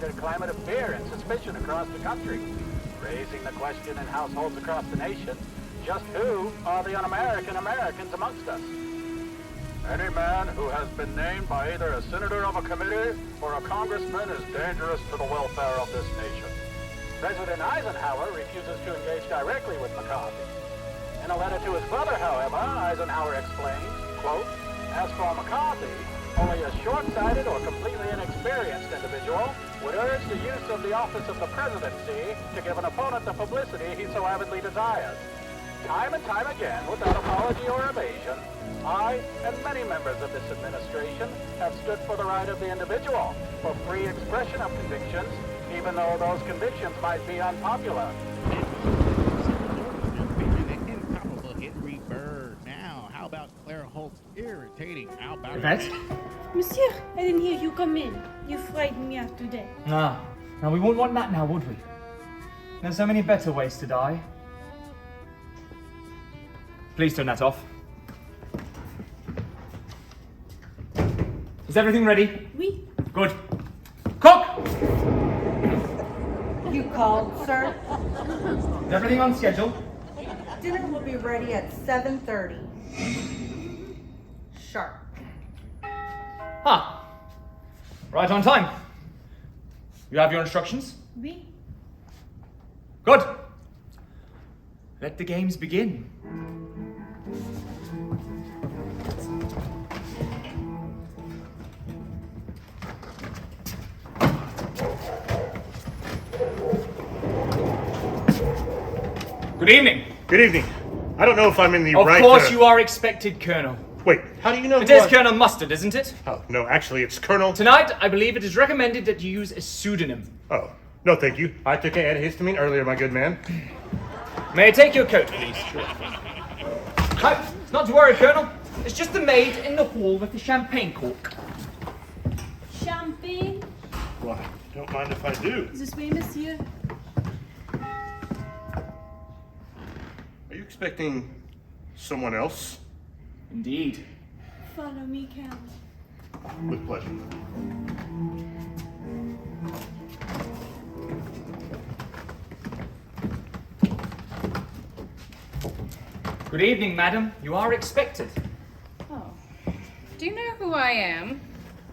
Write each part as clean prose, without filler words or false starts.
a climate of fear and suspicion across the country, raising the question in households across the nation, just who are the un-American Americans amongst us? Any man who has been named by either a senator of a committee or a congressman is dangerous to the welfare of this nation. President Eisenhower refuses to engage directly with McCarthy. In a letter to his brother, however, Eisenhower explains, quote, as for McCarthy, only a short-sighted or completely inexperienced individual would urge the use of the office of the presidency to give an opponent the publicity he so avidly desires. Time and time again, without apology or evasion, I and many members of this administration have stood for the right of the individual, for free expression of convictions, even though those convictions might be unpopular. How about Claire Holt's irritating? How about Yvette? Monsieur, I didn't hear you come in. You frightened me out to death. No, we wouldn't want that now, would we? There's so many better ways to die. Please turn that off. Is everything ready? Oui. Good. Cook! You called, sir? Is everything on schedule? Dinner will be ready at 7:30. Sharp. Ah. Right on time. You have your instructions? Oui. Good. Let the games begin. Good evening. Good evening. I don't know if I'm in the Of right... course you are expected, Colonel. Wait, how do you know It who is I- Colonel Mustard, isn't it? Oh, no, actually, it's Colonel... Tonight, I believe it is recommended that you use a pseudonym. Oh, no, thank you. I took an antihistamine earlier, my good man. May I take your coat, please? No, not to worry, Colonel. It's just the maid in the hall with the champagne cork. Champagne? Why, don't mind if I do. This way, monsieur. Are you expecting someone else? Indeed. Follow me, Count. With pleasure. Good evening, madam. You are expected. Oh. Do you know who I am?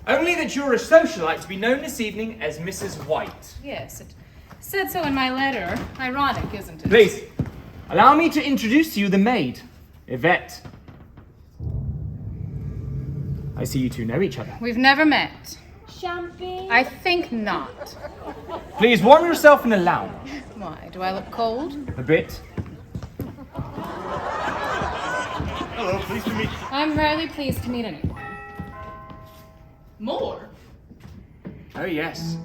Only that you're a socialite to be known this evening as Mrs. White. Yes, it said so in my letter. Ironic, isn't it? Please, allow me to introduce to you the maid, Yvette. I see you two know each other. We've never met. Champagne? I think not. Please warm yourself in the lounge. Why? Do I look cold? A bit. Hello, pleased to meet you. I'm rarely pleased to meet anyone. More? Oh, yes.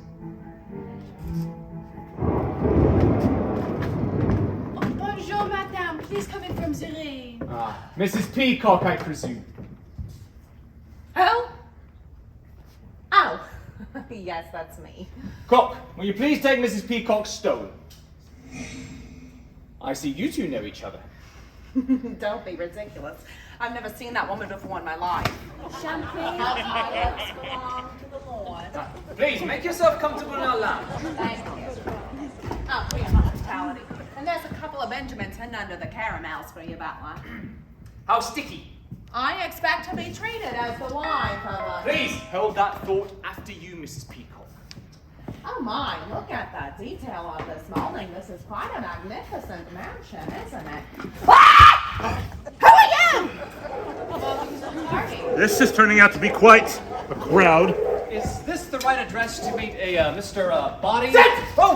Oh, bonjour, madame. Please come in from the rain. Ah, Mrs. Peacock, I presume. Oh? Oh. Yes, that's me. Cook, will you please take Mrs. Peacock's stone? I see you two know each other. Don't be ridiculous. I've never seen that woman before in my life. Champagne? My lips belong to the Lord. Please, make yourself comfortable in our lounge. Thank you. Oh, for your hospitality. And there's a couple of Benjamins hidden under the caramels for you, Butler. How sticky. I expect to be treated as the wife of a... Please, hold that thought after you, Mrs. Peacock. Oh my, look at the detail of this molding. This is quite a magnificent mansion, isn't it? Ah! Who are you? This is turning out to be quite a crowd. Is this the right address to meet a Mr. Body? Oh!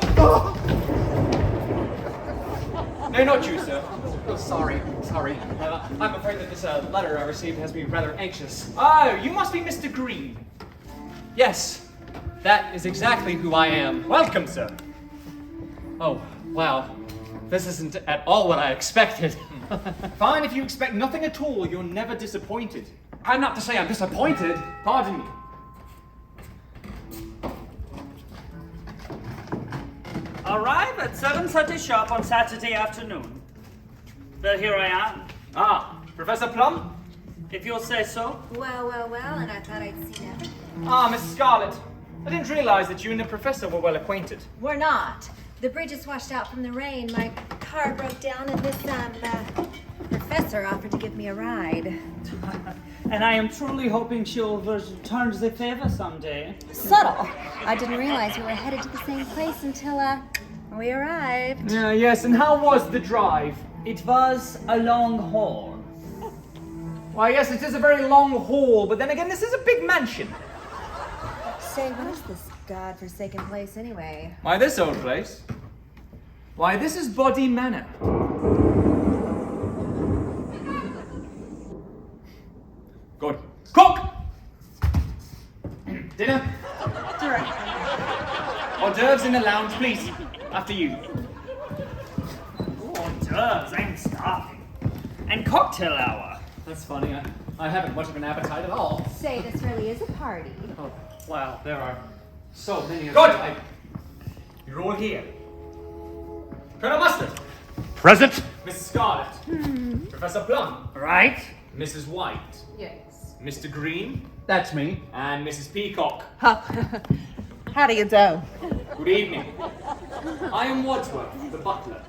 No, not you, sir. Oh, sorry. I'm afraid that this letter I received has me rather anxious. Oh, you must be Mr. Green. Yes, that is exactly who I am. Welcome, sir. Oh, wow. This isn't at all what I expected. Fine, if you expect nothing at all, you're never disappointed. I'm not to say I'm disappointed. Pardon me. Arrive at 7:30 sharp on Saturday afternoon. Well, here I am. Ah, Professor Plum? If you'll say so. Well, and I thought I'd seen everything. Ah, Miss Scarlet. I didn't realize that you and the professor were well acquainted. We're not. The bridge is washed out from the rain. My car broke down and this, professor offered to give me a ride. And I am truly hoping she'll return the favor someday. Subtle. I didn't realize we were headed to the same place until, we arrived. Yes, and how was the drive? It was a long haul. Why, yes, it is a very long haul, but then again, this is a big mansion. Say, what is this godforsaken place anyway? Why, this old place? Why, this is Body Manor. Good. Cook! Dinner? Hors d'oeuvres in the lounge, please. After you. Oh, does. I'm starving. And cocktail hour. That's funny. I haven't much of an appetite at all. Say, this really is a party. Oh, wow, there are so many of Good. them. You're all here. Colonel Mustard, Present. Mrs. Scarlett, Professor Plum, Right? Mrs. White, Yes. Mr. Green, That's me. and Mrs. Peacock. How do you do? Good evening. I am Wadsworth, the butler.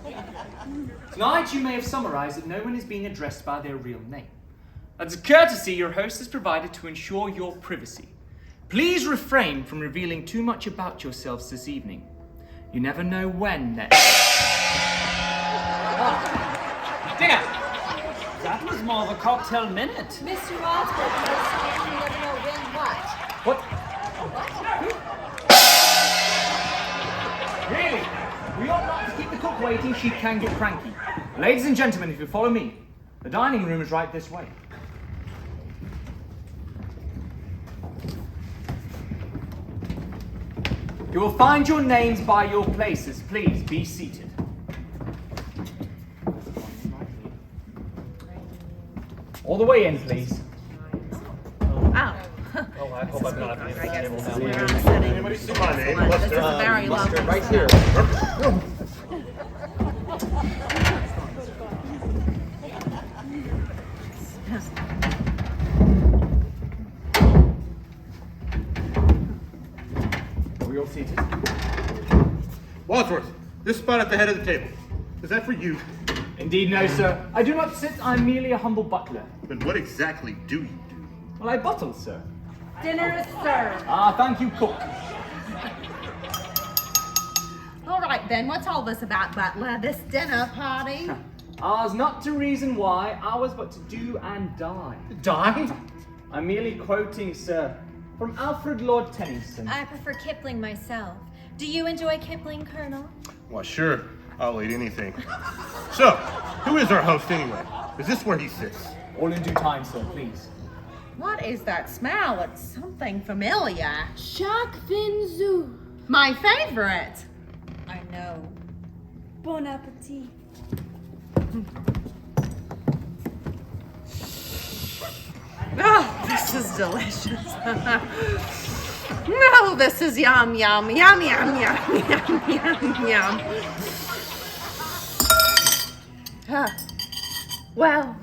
Tonight you may have summarized that no one is being addressed by their real name. As a courtesy, your host has provided to ensure your privacy. Please refrain from revealing too much about yourselves this evening. You never know when that... Dinner! That was more of a cocktail minute. Mr. Wadsworth, you never know when what. What? Really? We ought not to keep the cook waiting. She can get cranky. Ladies and gentlemen, if you follow me, the dining room is right this way. You will find your names by your places. Please be seated. All the way in, please. Oh. Oh, I hope I'm not at the table now. Where I'm sitting. Anybody see my name? This is a very lovely Right here. Are we all seated? Wadsworth, this spot at the head of the table. Is that for you? Indeed, no, sir. I do not sit. I'm merely a humble butler. Then what exactly do you do? Well, I bottle, sir. Dinner is served. Ah, thank you, cook. All right then, what's all this about, Butler? This dinner party? Ours not to reason why, ours but to do and die. Die? I'm merely quoting, sir, from Alfred Lord Tennyson. I prefer Kipling myself. Do you enjoy Kipling, Colonel? Well, sure. I'll eat anything. So, who is our host anyway? Is this where he sits? All in due time, sir, please. What is that smell? It's something familiar. Shark fin zoo. My favorite. I know. Bon appetit. Oh, this is delicious. No, this is yum, yum, yum, yum, yum, yum, yum, yum. Well,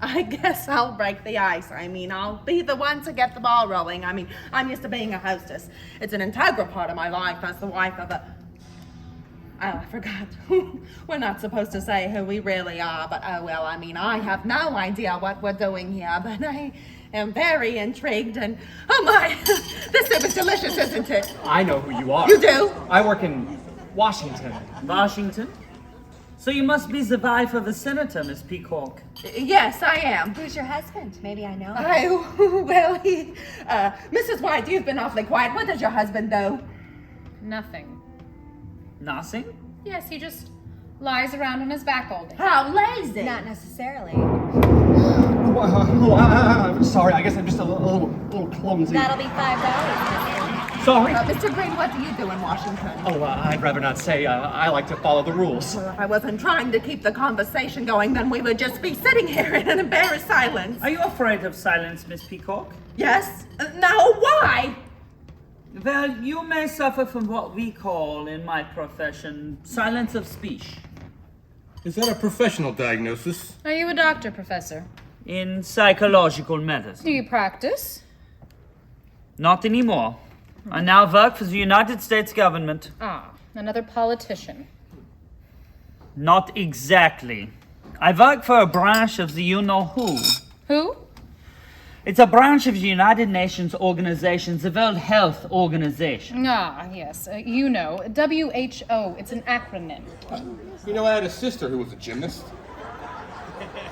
I guess I'll break the ice. I mean, I'll be the one to get the ball rolling. I mean, I'm used to being a hostess. It's an integral part of my life as the wife of a... Oh, I forgot. We're not supposed to say who we really are, but oh well, I mean, I have no idea what we're doing here, but I am very intrigued and, oh my, this soup is delicious, isn't it? I know who you are. You do? I work in Washington. Washington? So you must be the wife of a senator, Miss Peacock. Yes, I am. Who's your husband? Maybe I know him. Oh, well, Mrs. White, you've been awfully quiet. What does your husband do? Nothing. Nothing? Yes, he just lies around on his back all day. How lazy. Not necessarily. I'm sorry, I guess I'm just a little clumsy. That'll be $5. Sorry. Mr. Green, what do you do in Washington? Oh, I'd rather not say. I like to follow the rules. Well, if I wasn't trying to keep the conversation going, then we would just be sitting here in an embarrassed silence. Are you afraid of silence, Miss Peacock? Yes? No, why? Well, you may suffer from what we call, in my profession, silence of speech. Is that a professional diagnosis? Are you a doctor, Professor? In psychological medicine. Do you practice? Not anymore. I now work for the United States government. Ah, another politician. Not exactly. I work for a branch of the you-know-who. Who? It's a branch of the United Nations organization, the World Health Organization. Ah, yes. You know, WHO. It's an acronym. You know, I had a sister who was a gymnast.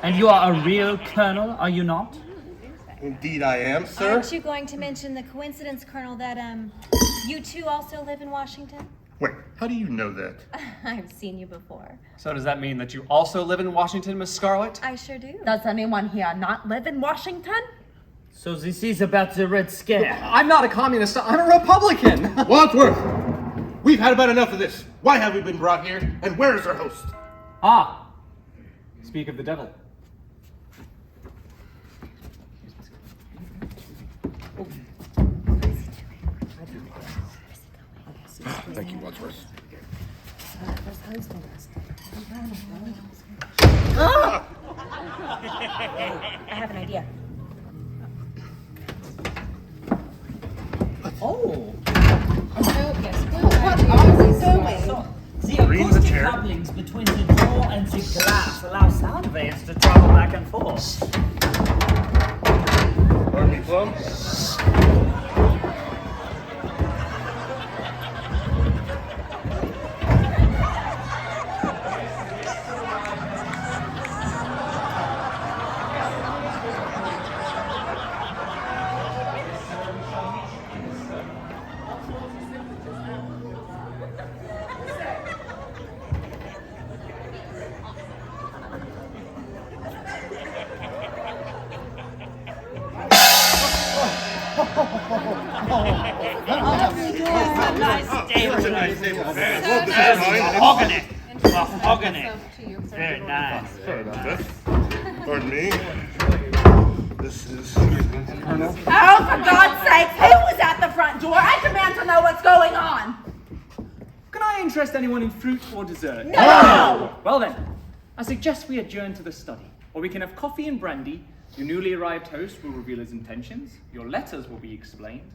And you are a real colonel, are you not? Indeed I am, sir. Aren't you going to mention the coincidence, Colonel, that you two also live in Washington? Wait, how do you know that? I've seen you before. So does that mean that you also live in Washington, Miss Scarlet? I sure do. Does anyone here not live in Washington? So this is about the Red Scare. I'm not a communist, I'm a Republican! Wadsworth! We've had about enough of this. Why have we been brought here? And where is our host? Ah! Speak of the devil. Thank you, Wadsworth. I have an idea. Oh! Oh, yes. What are you doing? The Read the acoustic chair. couplings between the door and the glass allow sound waves to travel back and forth. Pardon me, Plum. Very nice. Sorry about that. Pardon me. This is Colonel. Oh, for God's sake, who was at the front door? I demand to know what's going on. Can I interest anyone in fruit or dessert? No! Well then, I suggest we adjourn to the study, or we can have coffee and brandy. Your newly arrived host will reveal his intentions, your letters will be explained,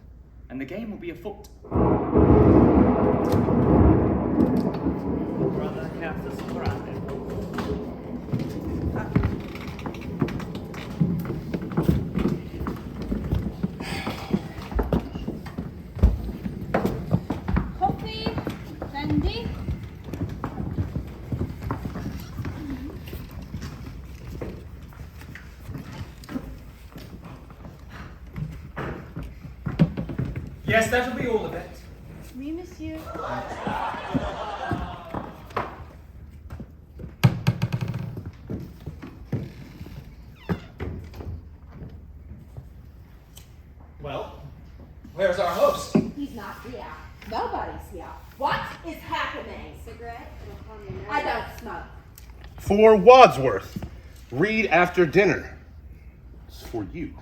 and the game will be afoot. Brother Captain Surrounded. Coffee, brandy. Yes, that'll be all of it. Oui, monsieur. Well, where's our host? He's not here. Nobody's here. What is happening? Cigarette? It'll calm you I don't smoke. For Wadsworth. Read after dinner. It's for you.